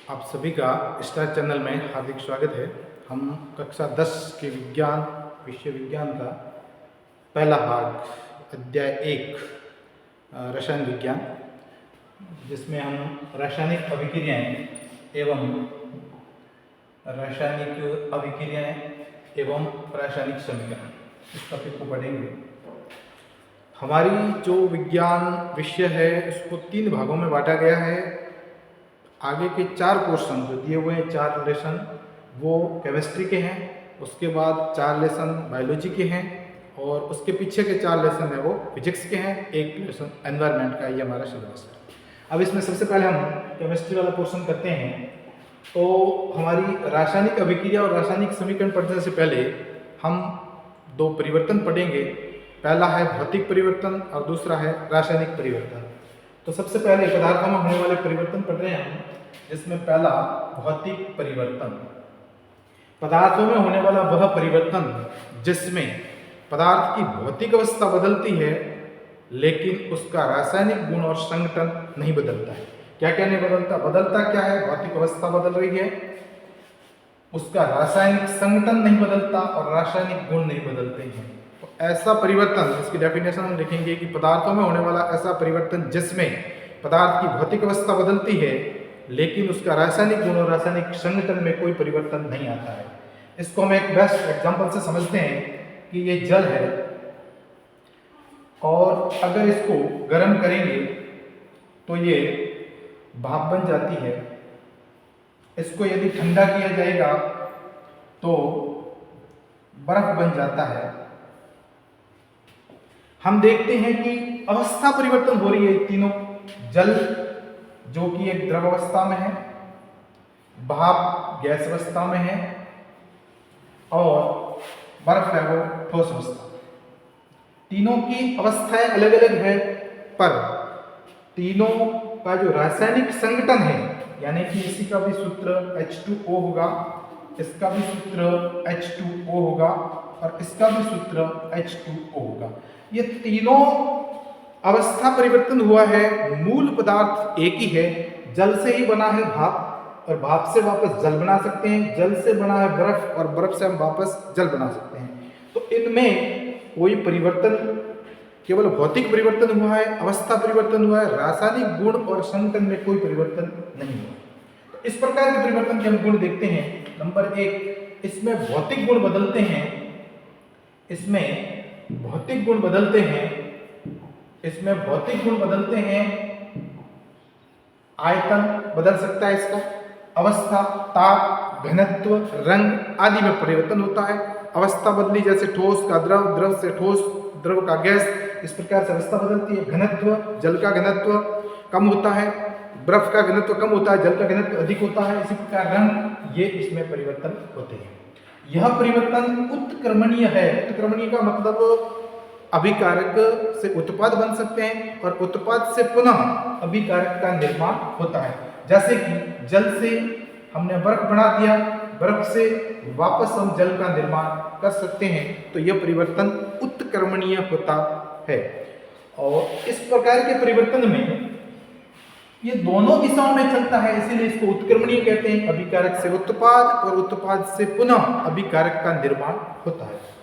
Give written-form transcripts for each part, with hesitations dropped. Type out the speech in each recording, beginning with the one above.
आप सभी का स्टार चैनल में हार्दिक स्वागत है। हम कक्षा 10 के विज्ञान विषय विज्ञान का पहला भाग अध्याय 1 रसायन विज्ञान, जिसमें हम रासायनिक अभिक्रियाएं एवं रासायनिक समीकरण इस टॉपिक को पढ़ेंगे। हमारी जो विज्ञान विषय है उसको 3 भागों में बांटा गया है। आगे के 4 पोर्शन जो दिए हुए हैं, 4 लेसन वो केमिस्ट्री के हैं, उसके बाद 4 लेसन बायोलॉजी के हैं और उसके पीछे के 4 लेसन है वो फिजिक्स के हैं, एक लेसन एनवायरनमेंट का। ये हमारा सिलेबस है। अब इसमें सबसे पहले हम केमिस्ट्री वाला पोर्शन करते हैं। तो हमारी रासायनिक अभिक्रिया और रासायनिक समीकरण पढ़ने से पहले हम 2 परिवर्तन पढ़ेंगे। पहला है भौतिक परिवर्तन और दूसरा है रासायनिक परिवर्तन। तो सबसे पहले पदार्थों में होने वाले परिवर्तन पढ़ रहे हैं हम, जिसमें पहला भौतिक परिवर्तन। पदार्थों में होने वाला वह परिवर्तन जिसमें पदार्थ की भौतिक अवस्था बदलती है लेकिन उसका रासायनिक गुण और संगठन नहीं बदलता है। क्या क्या नहीं बदलता? बदलता क्या है? भौतिक अवस्था बदल रही है, उसका रासायनिक संगठन नहीं बदलता और रासायनिक गुण नहीं बदलते हैं। तो ऐसा परिवर्तन, इसकी डेफिनेशन हम लिखेंगे कि पदार्थों में होने वाला ऐसा परिवर्तन जिसमें पदार्थ की भौतिक अवस्था बदलती है लेकिन उसका रासायनिक गुण और रासायनिक संगठन में कोई परिवर्तन नहीं आता है। इसको हम एक बेस्ट एग्जांपल से समझते हैं कि ये जल है और अगर इसको गर्म करेंगे तो ये भाप बन जाती है। इसको यदि ठंडा किया जाएगा तो बर्फ बन जाता है। हम देखते हैं कि अवस्था परिवर्तन हो रही है तीनों। जल जो कि एक द्रव अवस्था में है, भाप गैस अवस्था में है और बर्फ है वो ठोस अवस्था। तीनों की अवस्थाएं अलग अलग है, पर तीनों का जो रासायनिक संगठन है, यानी कि इसी का भी सूत्र H2O होगा, इसका भी सूत्र H2O होगा और इसका भी सूत्र H2O होगा। ये तीनों अवस्था परिवर्तन हुआ है। मूल पदार्थ एक ही है, जल से ही बना है भाप और भाप से वापस जल बना सकते हैं, जल से बना है बर्फ और बर्फ से हम वापस जल बना सकते हैं। तो इनमें कोई परिवर्तन, केवल भौतिक परिवर्तन हुआ है, अवस्था परिवर्तन हुआ है, रासायनिक गुण और संगठन में कोई परिवर्तन नहीं हुआ। इस प्रकार के परिवर्तन के हम गुण देखते हैं। नंबर 1, इसमें भौतिक गुण बदलते हैं। इसमें भौतिक गुण बदलते हैं। आयतन बदल सकता है इसका, अवस्था, ताप, घनत्व, रंग आदि में परिवर्तन होता है। अवस्था बदली, जैसे ठोस का द्रव, द्रव से ठोस, द्रव का गैस, इस प्रकार से अवस्था बदलती है। घनत्व, जल का घनत्व कम होता है, बर्फ का घनत्व कम होता है, जल का घनत्व अधिक होता है। इसी प्रकार रंग, ये इसमें परिवर्तन होते हैं। यह परिवर्तन उत्क्रमणीय है। उत्क्रमणीय का मतलब अभिकारक से उत्पाद बन सकते हैं और उत्पाद से पुनः अभिकारक का निर्माण होता है। जैसे कि जल से हमने बर्फ बना दिया, बर्फ से वापस हम जल का निर्माण कर सकते हैं। तो यह परिवर्तन उत्क्रमणीय होता है। और इस प्रकार के परिवर्तन में ये दोनों दिशाओं में चलता है, इसीलिए इसको उत्क्रमणीय कहते हैं। अभिकारक से उत्पाद और उत्पाद से पुनः अभिकारक का निर्माण होता है।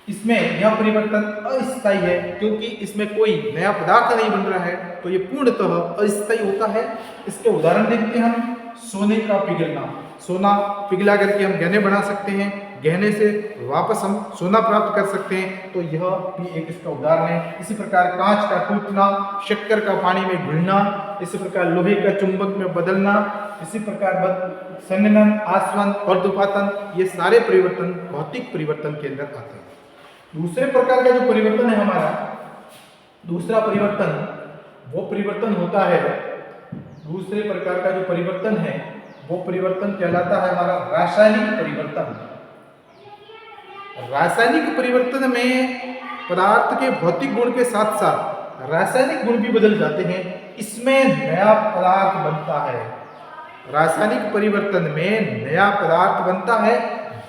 इसमें यह परिवर्तन अस्थायी है, क्योंकि इसमें कोई नया पदार्थ नहीं बन रहा है, तो ये पूर्णतः अस्थायी होता है। इसके उदाहरण देखते हैं हम। सोने का पिघलना, सोना पिघला करके हम गहने बना सकते हैं, गहने से वापस हम सोना प्राप्त कर सकते हैं। तो यह भी एक इसका उदाहरण है। इसी प्रकार कांच का टूटना, शक्कर का पानी में घुलना, इसी प्रकार लोहे का चुंबक में बदलना, इसी प्रकार संघनन, आसवन, अर्धोपातन, ये सारे परिवर्तन भौतिक परिवर्तन के अंदर आते हैं। दूसरे प्रकार का जो परिवर्तन है हमारा, दूसरा परिवर्तन वो परिवर्तन होता है, दूसरे प्रकार का जो परिवर्तन है वो परिवर्तन कहलाता है हमारा रासायनिक परिवर्तन। रासायनिक परिवर्तन में पदार्थ के भौतिक गुण के साथ साथ रासायनिक गुण भी बदल जाते हैं। इसमें नया पदार्थ बनता है। रासायनिक परिवर्तन में नया पदार्थ बनता है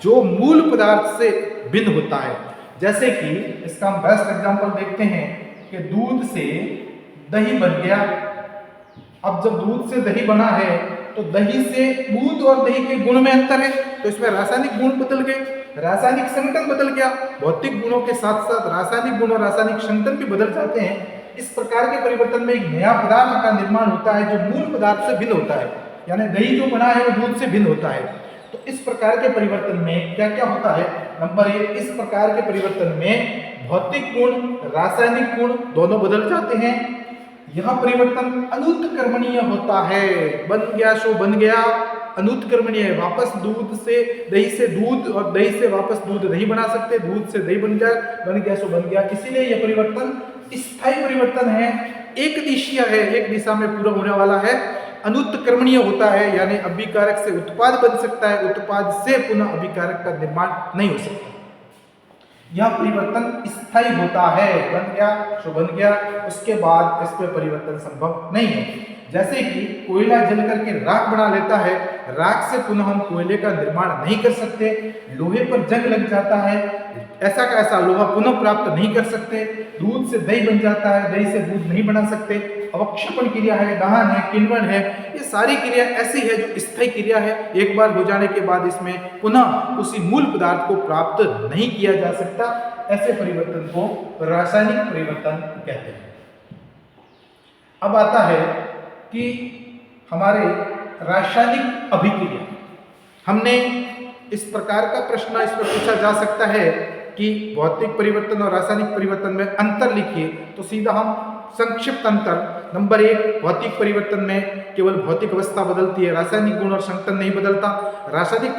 जो मूल पदार्थ से भिन्न होता है। जैसे कि इसका हम बेस्ट एग्जांपल देखते हैं कि दूध से दही बन गया। अब जब दूध से दही बना है तो दही से दूध और दही के गुण में अंतर है, तो इसमें रासायनिक गुण बदल गए, रासायनिक संगठन बदल गया, भौतिक गुणों के साथ साथ रासायनिक गुण और रासायनिक संगठन भी बदल जाते हैं। इस प्रकार के परिवर्तन में एक नया पदार्थ का निर्माण होता है जो मूल पदार्थ से भिन्न होता है, यानी दही जो बना है वो दूध से भिन्न होता है। तो इस प्रकार के परिवर्तन में क्या क्या होता है? नंबर 1, इस प्रकार के परिवर्तन में भौतिक गुण, रासायनिक गुण दोनों बदल जाते हैं। यह परिवर्तन अनुत्क्रमणीय होता है। बन गया सो बन गया, अनुत्क्रमणीय है। वापस दूध से दही से दूध और दही से वापस दूध नहीं बना सकते, दूध से दही बन गया सो बन गया। इसीलिए यह परिवर्तन स्थायी परिवर्तन है, एक दिशीय है, एक दिशा में पूरा होने वाला है। अनुत्क्रमणीय होता है, यानी अभिकारक से उत्पाद बन सकता है, उत्पाद से पुनः अभिकारक का निर्माण नहीं हो सकता। यह परिवर्तन स्थायी होता है, बन गया सो बन गया, उसके बाद इस पर परिवर्तन संभव नहीं है। जैसे कि कोयला जल करके राख बना लेता है, राख से पुनः हम कोयले का निर्माण नहीं कर सकते। लोहे पर जंग लग जाता है, ऐसा का ऐसा लोहा पुनः प्राप्त नहीं कर सकते। दूध से दही बन जाता है, दही से दूध नहीं बना सकते। अवक्षेपण क्रिया है, दहन है, किण्वन है, ये सारी क्रिया ऐसी है जो स्थायी क्रिया है। एक बार हो जाने के बाद इसमें पुनः उसी मूल पदार्थ को प्राप्त नहीं किया जा सकता। ऐसे परिवर्तन को रासायनिक परिवर्तन कहते हैं। अब आता है कि हमारे रासायनिक अभिक्रिया, हमने इस प्रकार का प्रश्न इस पर पूछा जा सकता है कि भौतिक परिवर्तन और रासायनिक परिवर्तन में अंतर लिखिए, तो सीधा हम संक्षिप्त अंतर। नंबर 1, भौतिक परिवर्तन में केवल भौतिक अवस्था बदलती है, रासायनिक गुण और संगठन नहीं बदलता। रासायनिक